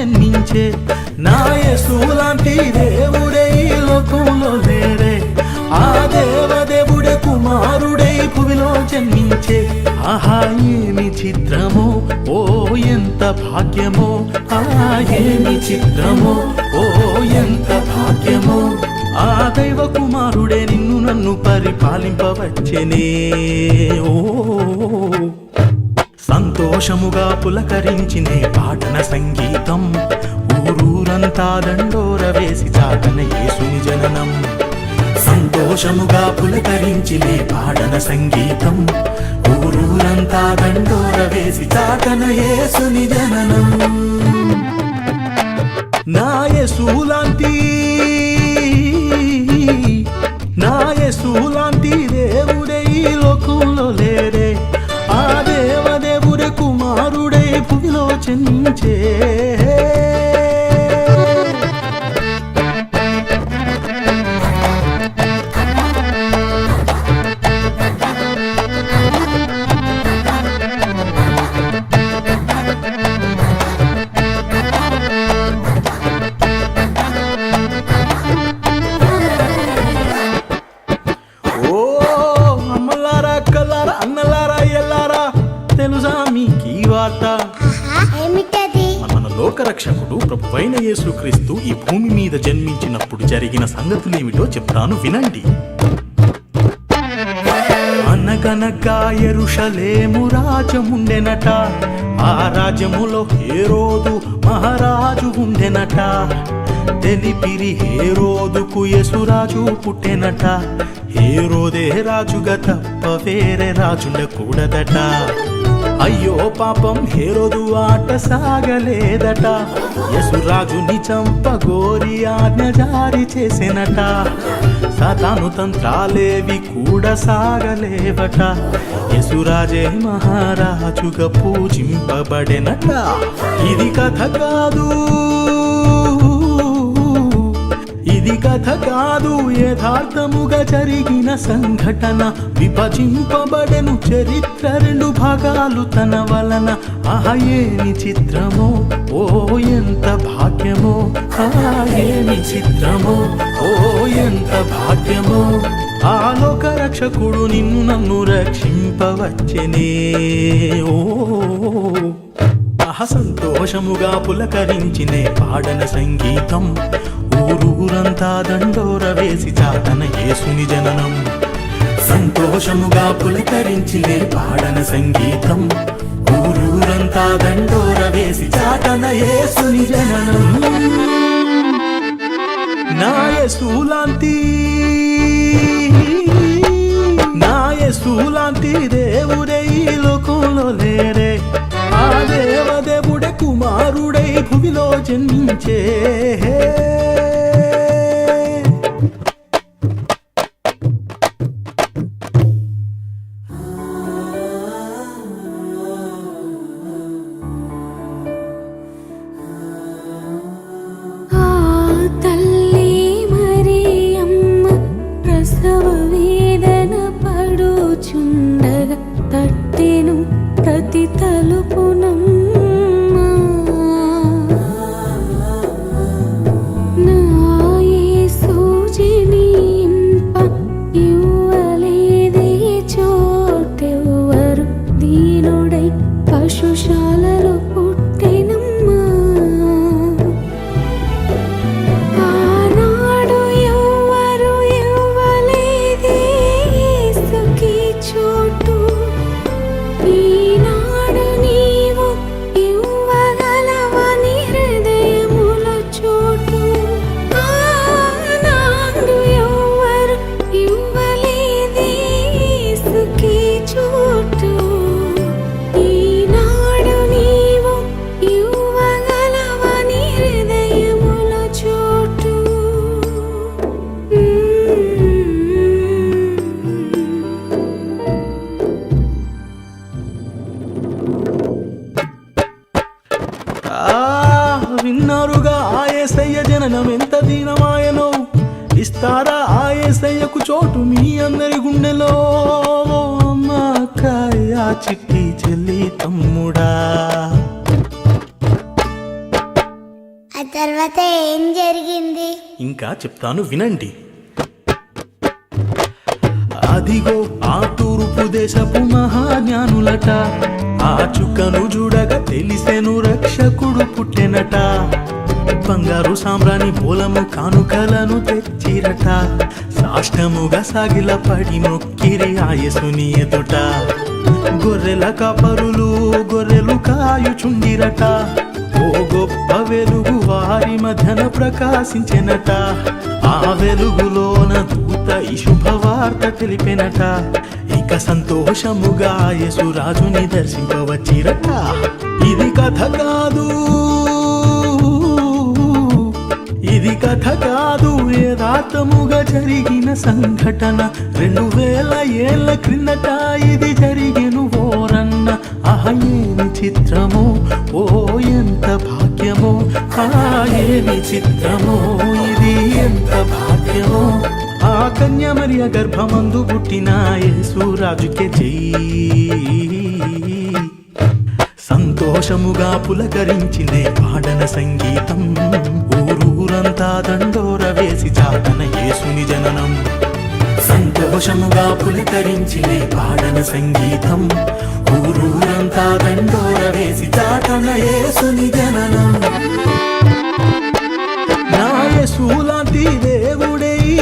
జన్మించే. నా యేసు లాంటి దేవుడే ఈ లోకంలో లేడే. ఆ దేవదేవుడే కుమారుడై భువిలో జన్మించే. ఆహా ఏమి చిత్రమో, ఓ ఎంత భాగ్యమో. ఆహా ఏమి చిత్రమో, ఓ ఎంత భాగ్యమో. ఆ దైవ కుమారుడే నిన్ను నన్ను పరిపాలింపవచ్చెనే. ఓ సంతోషముగా పులకరించినే పాటన సంగీతం. ఊరూరంతా దండోర వేసి చాటన యేసుని జననం. సంతోషముగా పులకరించినే పాటన సంగీతం. ఊరూరంతా దండోర వేసి చాటన యేసుని జననం. నా యేసు లాంటి, నా యేసు లాంటి దేవుడే ఈ లోకంలో లేడే. ఆ దేవదేవుడే కుమారుడై భూమిలో జన్మించే. మన లోకరక్షకుడు ప్రభువైన యేసుక్రీస్తు ఈ భూమి మీద జన్మించినప్పుడు జరిగిన సంగతులేమిటో చెప్తాను వినండి. అనగనగా యెరూషలేము రాజ్యముండెనట. ఆ రాజ్యములో హేరోదు మహారాజు ఉండెనట. తెలిపిరి హేరోదుకు యేసురాజు పుట్టెనట. హేరోదే రాజుగా తప్ప వేరే రాజుండకూడదట. అయ్యో పాపం హేరోదు ఆట సాగలేదట. యేసురాజుని చంపగోరి ఆజ్ఞ జారీ చేసెనట. సాతాను తంత్రాలేవి కూడా సాగలేవట. యేసురాజే మహారాజుగా పూజింపబడెనట. ఇది కథ కాదు, ఇది కథ కాదు, యథార్థముగా జరిగిన సంఘటన. విభజింపబడెను చరిత్ర రెండు భాగాలు తన వలన. ఆహా ఏమి చిత్రమో, ఓ ఎంత భాగ్యమో. ఆహా ఏమి చిత్రమో, ఓ ఎంత భాగ్యమో. ఆ లోక రక్షకుడు నిన్ను నన్ను రక్షింపవచ్చెనే. ఓ సంతోషముగా పులకరించినే పాడన సంగీతం. ఊరూరంతా దండోర వేసి చాటన యేసుని జననం. సంతోషముగా పులకరించినే పాడన సంగీతం. ఊరూరంతా దండోర వేసి చాటన యేసుని జననం. నా యేసు లాంటి, నా యేసు లాంటి దేవుడే ఈ లోకంలో లేరే. ఆ దేవదేవుడే కుమారుడై భూమిలో జన్మించే. ప్రతి తలుపునమ్మా నా యేసు జనింప ఇవ్వలేదే చోటెవ్వరు. దీనుడై పశుశాలలో పుట్టెనమ్మా. ఆనాడు ఎవ్వరు ఇవ్వలేదే యేసుకి చోటు. ఈనాడు నీవు ఇవ్వగలవని హృదయములో చోటు. ఆనాడు ఎవ్వరు ఇవ్వలేదే యేసుకి చోటు. ఈనాడు నీవు ఇవ్వగలవని హృదయములో చోటు. విన్నారుగా ఆ యేసయ్య జననం ఎంత దీనమాయనో. ఇస్తారా ఆ యేసయ్యకు చోటు మీ అందరి గుండెలో. అమ్మ అక్కయ్య చిట్టి చెల్లి తమ్ముడా, తర్వాత ఏం జరిగింది? ఇంకా చెప్తాను వినండి. అదిగో ఆ తూర్పు దేశపు మహాజ్ఞానులట, ఆ చుక్కను చూడగా తెలిసెను రక్షకుడు పుట్టెనట. బంగారు సాంబ్రాణి మూలము కానుకలను తెచ్చిరట, సాష్టముగా సాగిల పడి మొక్కిరి ఆయసుని ఎదుట. గొర్రెల కాపరులు గొర్రెలు కాయుచుండిరట, ఓ గొప్ప వెలుగు వారి మధ్యన ప్రకాశించెనట. ఆ వెలుగులోన దూత ఈ శుభవార్త తెలిపెనట, ఇక సంతోషముగా యేసురాజుని దర్శింపవచ్చిరట. ఇది కథ కాదు, ఇది కథ కాదు, యథార్థముగా జరిగిన సంఘటన. 2000 ఏళ్ల క్రిందట ఇది జరిగెను ఓరన్న. ఆహా ఏమి చిత్రమో, ఓ ఎంత భాగ్యమో, ఏమి చిత్రమో, ఇది ఎంత భాగ్యమో. ఆ కన్య మరియ గర్భమందు పుట్టిన యేసురాజుకే జై. సంతోషముగా పులకరించిందే పాడన సంగీతం, ఊరూరంతా దండోర వేసి చాటన యేసుని జననం. సంతోషముగా పులకరించిందే పాడన సంగీతం, ఊరూరంతా దండోర వేసి చాటన యేసుని జననం. నా యేసు లాంటి దేవుడే ఈ